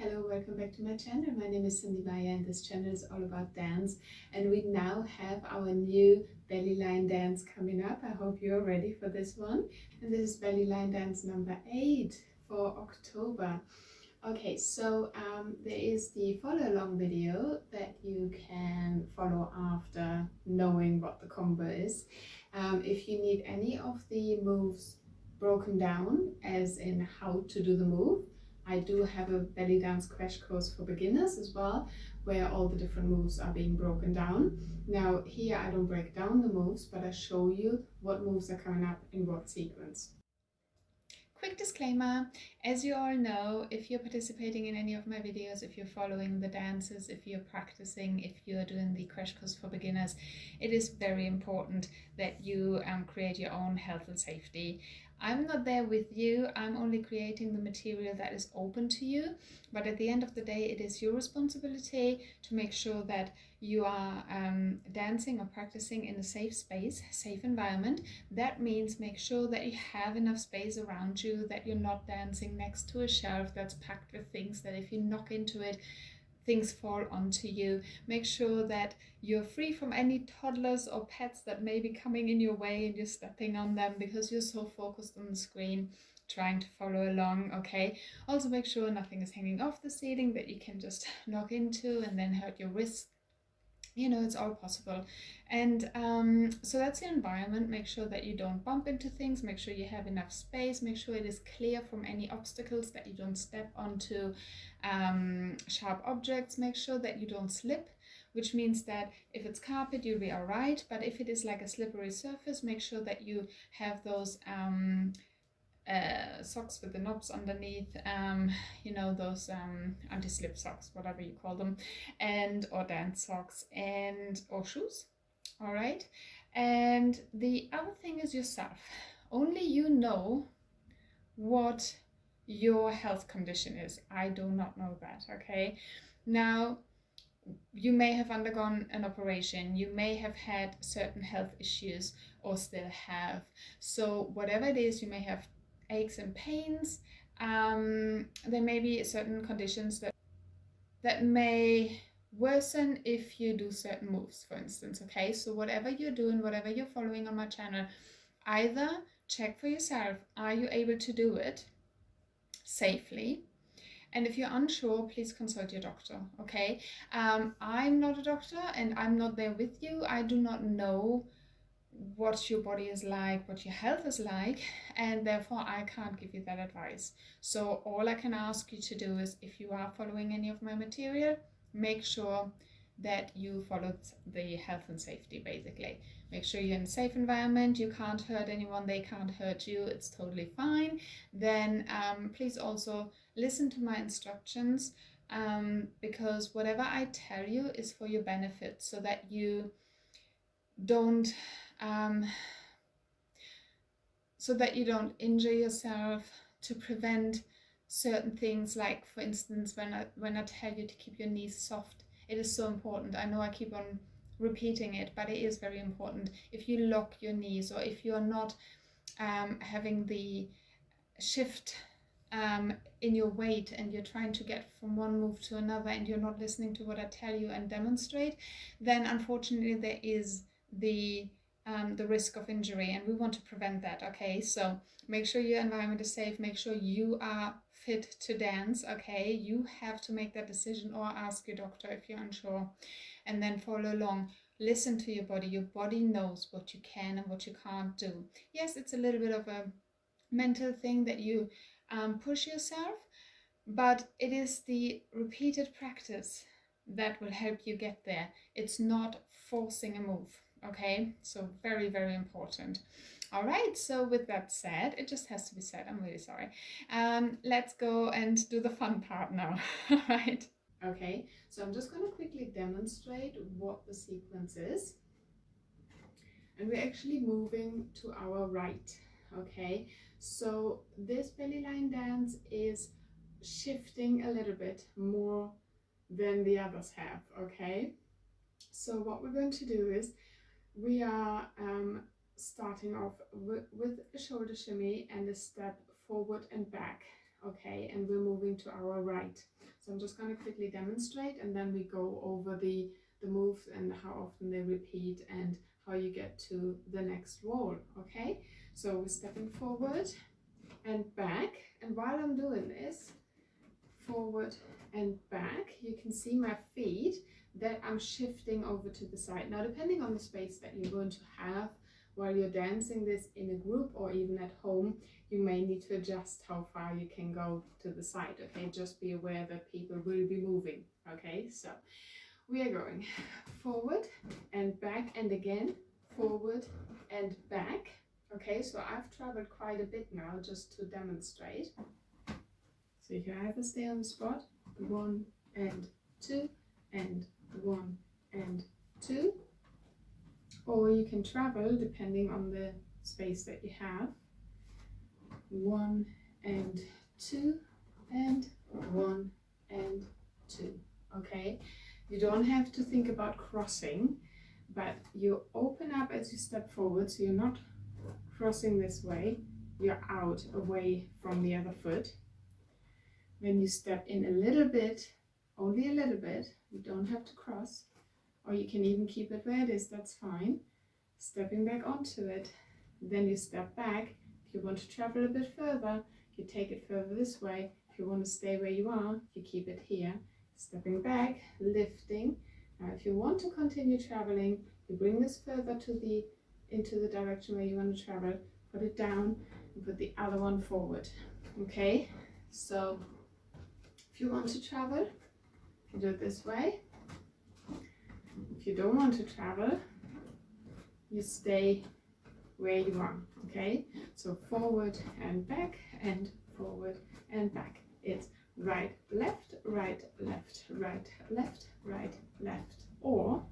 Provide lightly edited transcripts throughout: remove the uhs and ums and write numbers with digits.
Hello, welcome back to my channel. My name is Cindy Maya and this channel is all about dance, and we now have our new belly line dance coming up. I hope you're ready for this one. And this is belly line dance number 8 for October. Okay, so there is the follow along video that you can follow after knowing what the combo is. If you need any of the moves broken down, as in how to do the move, I do have a belly dance crash course for beginners as well, where all the different moves are being broken down. Now here I don't break down the moves, but I show you what moves are coming up in what sequence. Quick disclaimer, as you all know, if you're participating in any of my videos, if you're following the dances, if you're practicing, if you're doing the crash course for beginners, it is very important that you create your own health and safety. I'm not there with you, I'm only creating the material that is open to you, but at the end of the day it is your responsibility to make sure that you are dancing or practicing in a safe space, safe environment. That means make sure that you have enough space around you, that you're not dancing next to a shelf that's packed with things that if you knock into it, things fall onto you. Make sure that you're free from any toddlers or pets that may be coming in your way and you're stepping on them because you're so focused on the screen trying to follow along. Okay, also make sure nothing is hanging off the ceiling that you can just knock into and then hurt your wrist. You know, it's all possible. And so that's your environment. Make sure that you don't bump into things, make sure you have enough space, make sure it is clear from any obstacles, that you don't step onto sharp objects, make sure that you don't slip, which means that if it's carpet you'll be all right, but if it is like a slippery surface, make sure that you have those socks with the knobs underneath, you know, those anti-slip socks, whatever you call them, and or dance socks and or shoes. All right, and the other thing is yourself. Only you know what your health condition is. I do not know that. Okay, now you may have undergone an operation, you may have had certain health issues or still have, so whatever it is, you may have aches and pains, there may be certain conditions that may worsen if you do certain moves, for instance. Okay, so whatever you're doing, whatever you're following on my channel, either check for yourself, are you able to do it safely? And if you're unsure, please consult your doctor. Okay, I'm not a doctor and I'm not there with you. I do not know what your body is like, what your health is like, and therefore I can't give you that advice. So all I can ask you to do is, if you are following any of my material, make sure that you follow the health and safety. Basically, make sure you're in a safe environment, you can't hurt anyone, they can't hurt you, it's totally fine. Then please also listen to my instructions, because whatever I tell you is for your benefit, so that you don't injure yourself, to prevent certain things, like for instance when I tell you to keep your knees soft. It is so important. I know I keep on repeating it, but it is very important. If you lock your knees, or if you're not having the shift in your weight, and you're trying to get from one move to another and you're not listening to what I tell you and demonstrate, then unfortunately there is the risk of injury, and we want to prevent that. Okay, so make sure your environment is safe, make sure you are fit to dance. Okay, you have to make that decision, or ask your doctor if you're unsure, and then follow along. Listen to your body. Your body knows what you can and what you can't do. Yes, it's a little bit of a mental thing that you push yourself, but it is the repeated practice that will help you get there. It's not forcing a move. Okay, so very, very important. All right, so with that said, it just has to be said, I'm really sorry. Let's go and do the fun part now. All right. Okay, so I'm just going to quickly demonstrate what the sequence is. And we're actually moving to our right. Okay, so this belly line dance is shifting a little bit more than the others have. Okay, so what we're going to do is, we are starting off with a shoulder shimmy and a step forward and back. okay, and we're moving to our right. So I'm just going to quickly demonstrate, and then we go over the moves and how often they repeat and how you get to the next wall, okay? So we're stepping forward and back, and while I'm doing this, forward and back, you can see my feet that I'm shifting over to the side. Now, depending on the space that you're going to have while you're dancing this in a group or even at home, you may need to adjust how far you can go to the side, okay? Just be aware that people will be moving, okay? So we are going forward and back, and again forward and back, okay? So I've traveled quite a bit now just to demonstrate. So you can either stay on the spot, 1 and 2 and 1 and 2, or you can travel depending on the space that you have, 1 and 2 and 1 and 2, okay? You don't have to think about crossing, but you open up as you step forward, so you're not crossing this way, you're out away from the other foot. When you step in a little bit, only a little bit, you don't have to cross, or you can even keep it where it is, that's fine. Stepping back onto it, then you step back. If you want to travel a bit further, you take it further this way. If you want to stay where you are, you keep it here. Stepping back, lifting. Now if you want to continue traveling, you bring this further to into the direction where you want to travel, put it down and put the other one forward, okay? So if you want to travel, you do it this way. If you don't want to travel, you stay where you are, okay? So forward and back and forward and back. It's right, left, right, left, right, left, right, left, or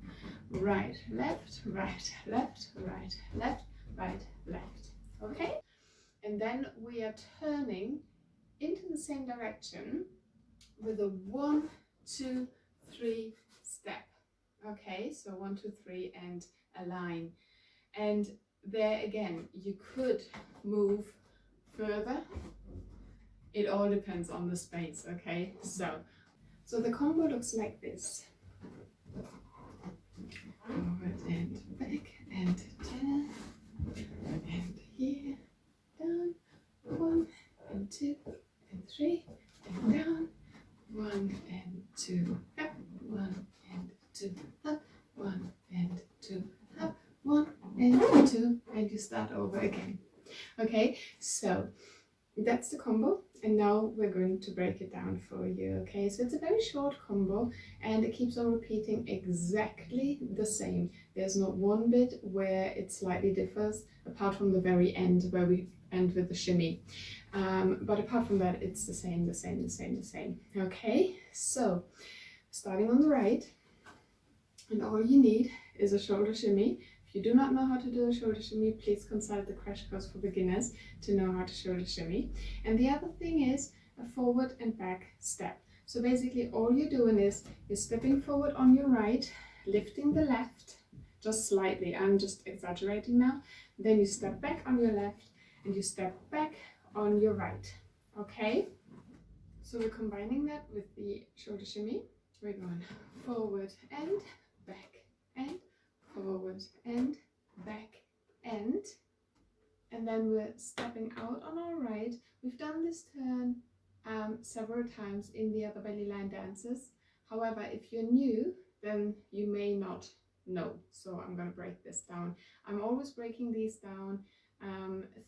right, left, right, left, right, left, right, left, okay? And then we are turning into the same direction with a 1, 2, 3 step, okay? So 1, 2, 3 and a line. And there again, you could move further. It all depends on the space, okay? So the combo looks like this. Forward and back and turn and here, down, 1 and 2 and 3 and down, 1 and 2 up, 1 and 2 up, 1 and 2 up, 1 and 2, and you start over again. Okay, so that's the combo, and now we're going to break it down for you. Okay, so it's a very short combo and it keeps on repeating exactly the same. There's not one bit where it slightly differs, apart from the very end where we end with the shimmy, but apart from that it's the same. Okay, so starting on the right, and all you need is a shoulder shimmy. If you do not know how to do a shoulder shimmy, please consult the crash course for beginners to know how to shoulder shimmy. And the other thing is a forward and back step. So basically all you're doing is you're stepping forward on your right, lifting the left just slightly. I'm just exaggerating now. Then you step back on your left and you step back on your right. Okay? So we're combining that with the shoulder shimmy. We're going forward and back and forward and back and then we're stepping out on our right. We've done this turn several times in the other belly line dances. However, if you're new, then you may not know. So I'm going to break this down. I'm always breaking these down,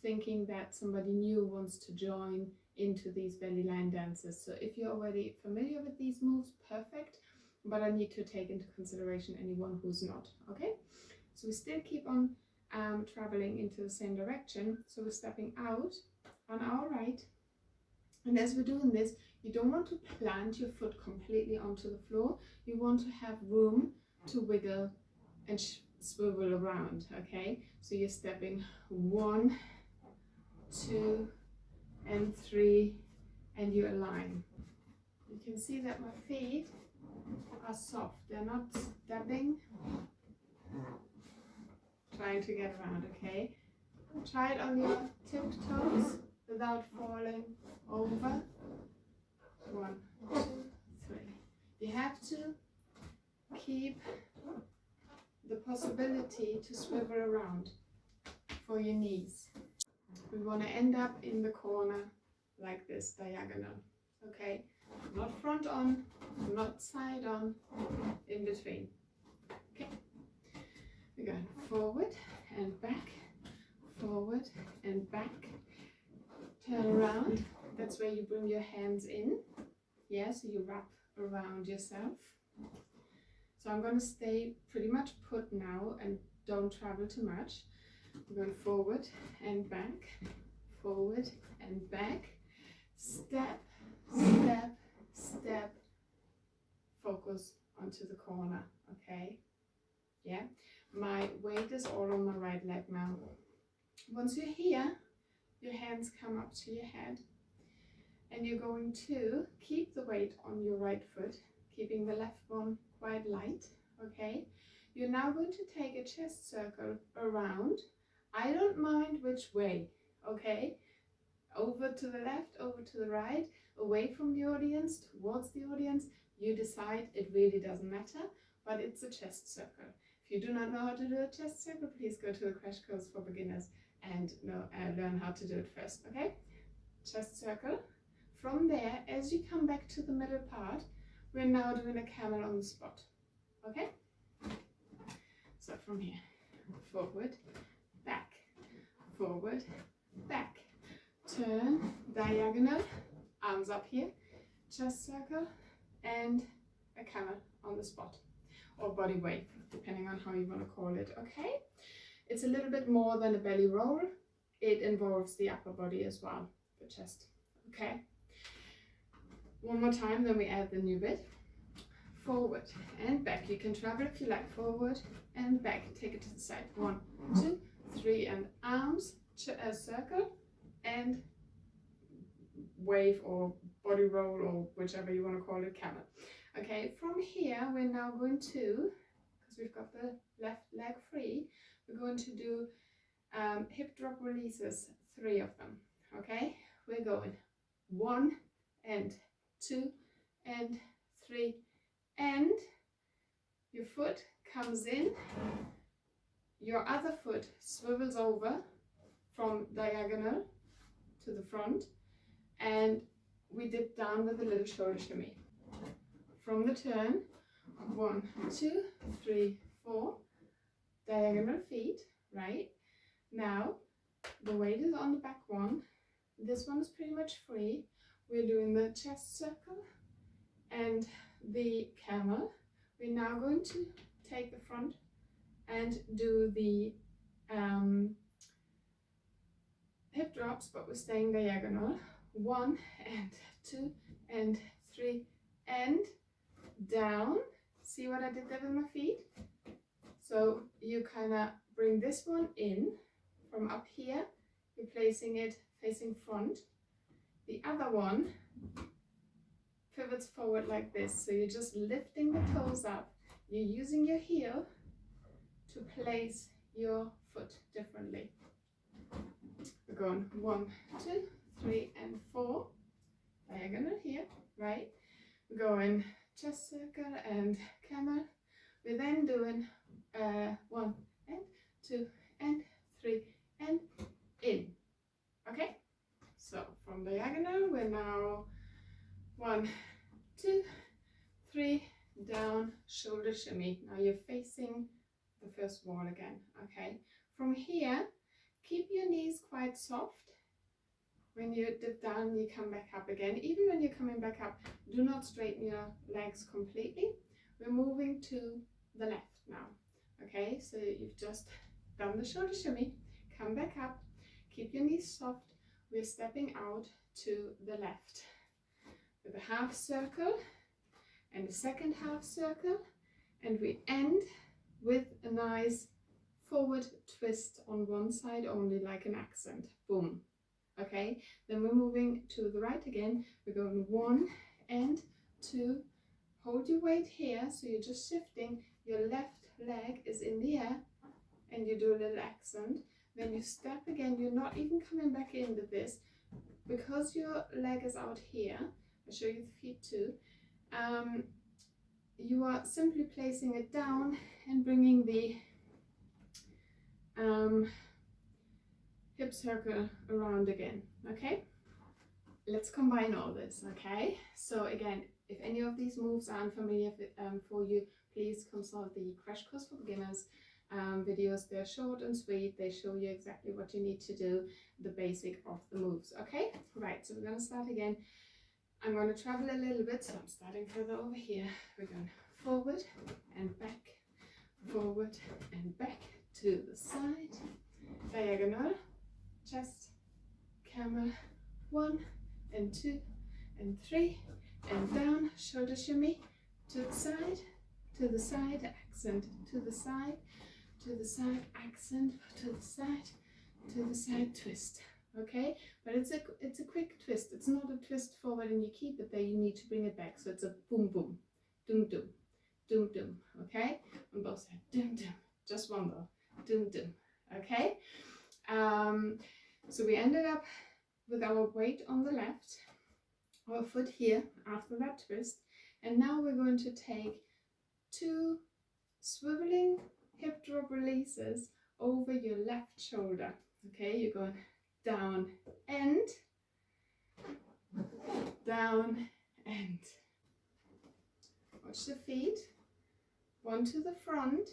thinking that somebody new wants to join into these belly line dances. So if you're already familiar with these moves, perfect. But I need to take into consideration anyone who's not, okay? So we still keep on traveling into the same direction. So we're stepping out on our right. And as we're doing this, you don't want to plant your foot completely onto the floor. You want to have room to wiggle and swivel around, okay? So you're stepping 1, 2, and 3, and you align. You can see that my feet are soft, they're not stepping, trying to get around, okay? Try it on your tiptoes without falling over 1, 2, 3. You have to keep the possibility to swivel around for your knees. We want to end up in the corner like this, diagonal. Okay, not front on, not side on, in between. Okay, we're going forward and back, forward and back. Turn around. That's where you bring your hands in. Yeah, so you wrap around yourself. So I'm going to stay pretty much put now and don't travel too much. We're going forward and back, forward and back. Step, step, step. Focus onto the corner, okay? Yeah, my weight is all on my right leg now. Once you're here, your hands come up to your head and you're going to keep the weight on your right foot, keeping the left one quite light, okay? You're now going to take a chest circle around. I don't mind which way, okay? Over to the left, over to the right, away from the audience, towards the audience. You decide, it really doesn't matter, but it's a chest circle. If you do not know how to do a chest circle, please go to the crash course for beginners and learn how to do it first, okay? Chest circle. From there, as you come back to the middle part, we're now doing a camel on the spot, okay? So from here, forward, back, forward, back. Turn, diagonal, arms up here, chest circle, and a camel on the spot, or body wave, depending on how you want to call it, okay? It's a little bit more than a belly roll. It involves the upper body as well, the chest, okay? One more time, then we add the new bit. Forward and back. You can travel if you like, forward and back. Take it to the side. 1, 2, 3, and arms, circle, and wave or body roll or whichever you want to call it, camel. Okay, from here we're now going to, because we've got the left leg free, we're going to do hip drop releases, 3 of them. Okay, we're going 1 and 2 and 3, and your foot comes in, your other foot swivels over from diagonal to the front, and we dip down with a little shoulder shimmy. From the turn, 1, 2, 3, 4, diagonal feet, right? Now, the weight is on the back one. This one is pretty much free. We're doing the chest circle and the camel. We're now going to take the front and do the hip drops, but we're staying diagonal. 1 and 2 and 3 and down. See what I did there with my feet? So you kind of bring this one in from up here. You're placing it facing front. The other one pivots forward like this. So you're just lifting the toes up. You're using your heel to place your foot differently. We're going 1, 2, 3, and 4. Diagonal here, right? We're going chest circle and camel. We're then doing 1 and 2 and 3 and in. Okay? So from diagonal, we're now 1, 2, 3, down, shoulder shimmy. Now you're facing the first wall again. Okay? From here, keep your knees quite soft. When you dip down, you come back up again. Even when you're coming back up, do not straighten your legs completely. We're moving to the left now. Okay, so you've just done the shoulder shimmy. Come back up. Keep your knees soft. We're stepping out to the left with a half circle and a second half circle. And we end with a nice forward twist on one side only, like an accent. Boom. Okay, then we're moving to the right again. We're going 1 and 2. Hold your weight here, so you're just shifting. Your left leg is in the air and you do a little accent. Then you step again. You're not even coming back into this because your leg is out here. I'll show you the feet too. You are simply placing it down and bringing the hip circle around again, okay? Let's combine all this, okay? So again, if any of these moves are unfamiliar for you, please consult the Crash Course for Beginners videos. They're short and sweet. They show you exactly what you need to do, the basic of the moves, okay? Right, so we're gonna start again. I'm gonna travel a little bit, so I'm starting further over here. We're going forward and back, forward and back, to the side, diagonal, chest, camel, 1 and 2 and 3, and down, shoulder shimmy, to the side, accent, to the side, accent, to the side, twist. Okay, but it's a quick twist. It's not a twist forward and you keep it there. You need to bring it back. So it's a boom boom, doom doom, doom doom. Okay, on both sides, doom doom. Just one though, doom doom. Okay, so we ended up with our weight on the left, our foot here after that twist, and now we're going to take 2 swiveling hip drop releases over your left shoulder. Okay, you're going down and down and. Watch the feet. 1 to the front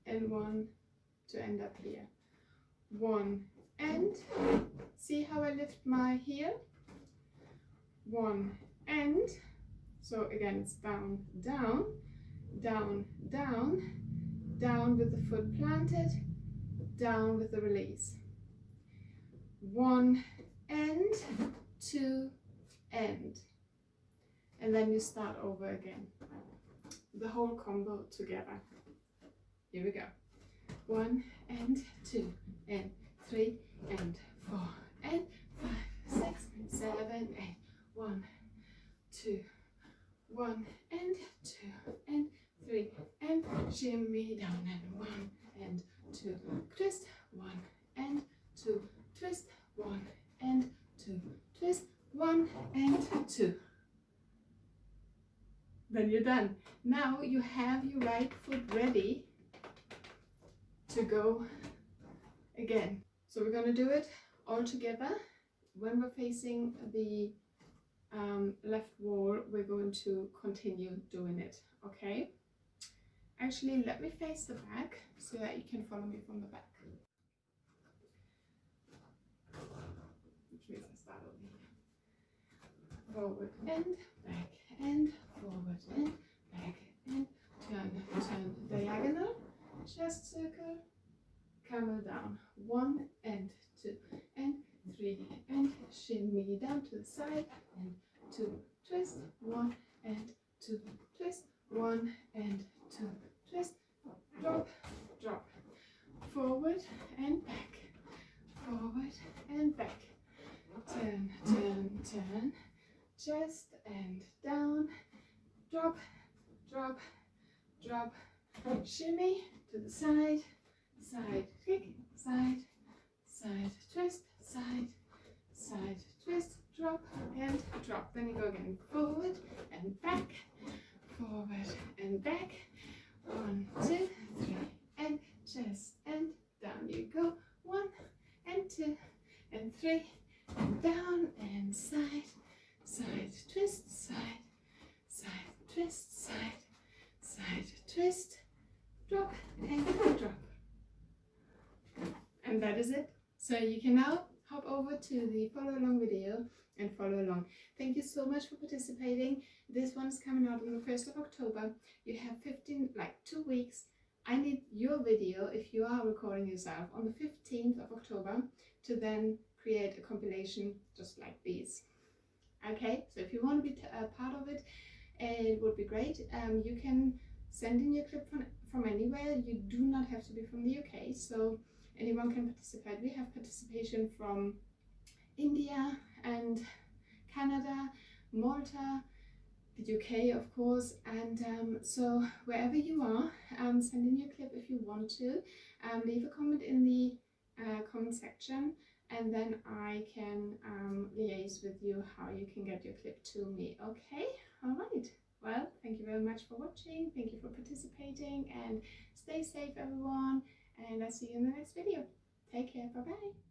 and 1 to end up here. 1 and. See how I lift my heel? 1 and. So again, it's down, down, down, down, down with the foot planted, down with the release. 1 and 2 and. And then you start over again. The whole combo together. Here we go. 1 and 2 and 3 and 4 and 5, 6, 7, 8. 1, 2, 1 and 2 and 3 and shimmy down and 1 and 2, twist, 1 and 2, twist, 1 and 2, twist, 1 and 2. Then you're done. Now you have your right foot ready to go again. So we're going to do it all together. When we're facing the left wall, we're going to continue doing it, okay? Actually, let me face the back so that you can follow me from the back. Which means I start over here. Forward and back and forward and back and turn, diagonal, chest circle, camel down, 1 and 2 and 3 and shimmy down to the side and 2, twist, 1 and 2, twist, 1 and 2, twist, drop, drop, forward and back, forward and back, turn, turn, turn, chest and down, drop, drop, drop, shimmy to the side, side kick, side, side twist, side, side twist, drop and drop. Then you go again, forward and back, forward and back, 1, 2, 3, and chest and down you go, 1 and 2 and 3, and down and side, side twist, side, side twist, side, side twist, drop and drop. And that is it. So you can now hop over to the follow along video and follow along. Thank you so much for participating. This one is coming out on the 1st of October. You have 2 weeks. I need your video, if you are recording yourself, on the 15th of October to then create a compilation just like these. Okay, so if you want to be a part of it, it would be great. You can send in your clip from anywhere. You do not have to be from the UK, so anyone can participate. We have participation from India and Canada, Malta, the UK of course, and so wherever you are, send in your clip if you want to. Leave a comment in the comment section, and then I can liaise with you how you can get your clip to me. Okay, all right. Well, thank you very much for watching. Thank you for participating, and stay safe, everyone. And I'll see you in the next video. Take care. Bye bye.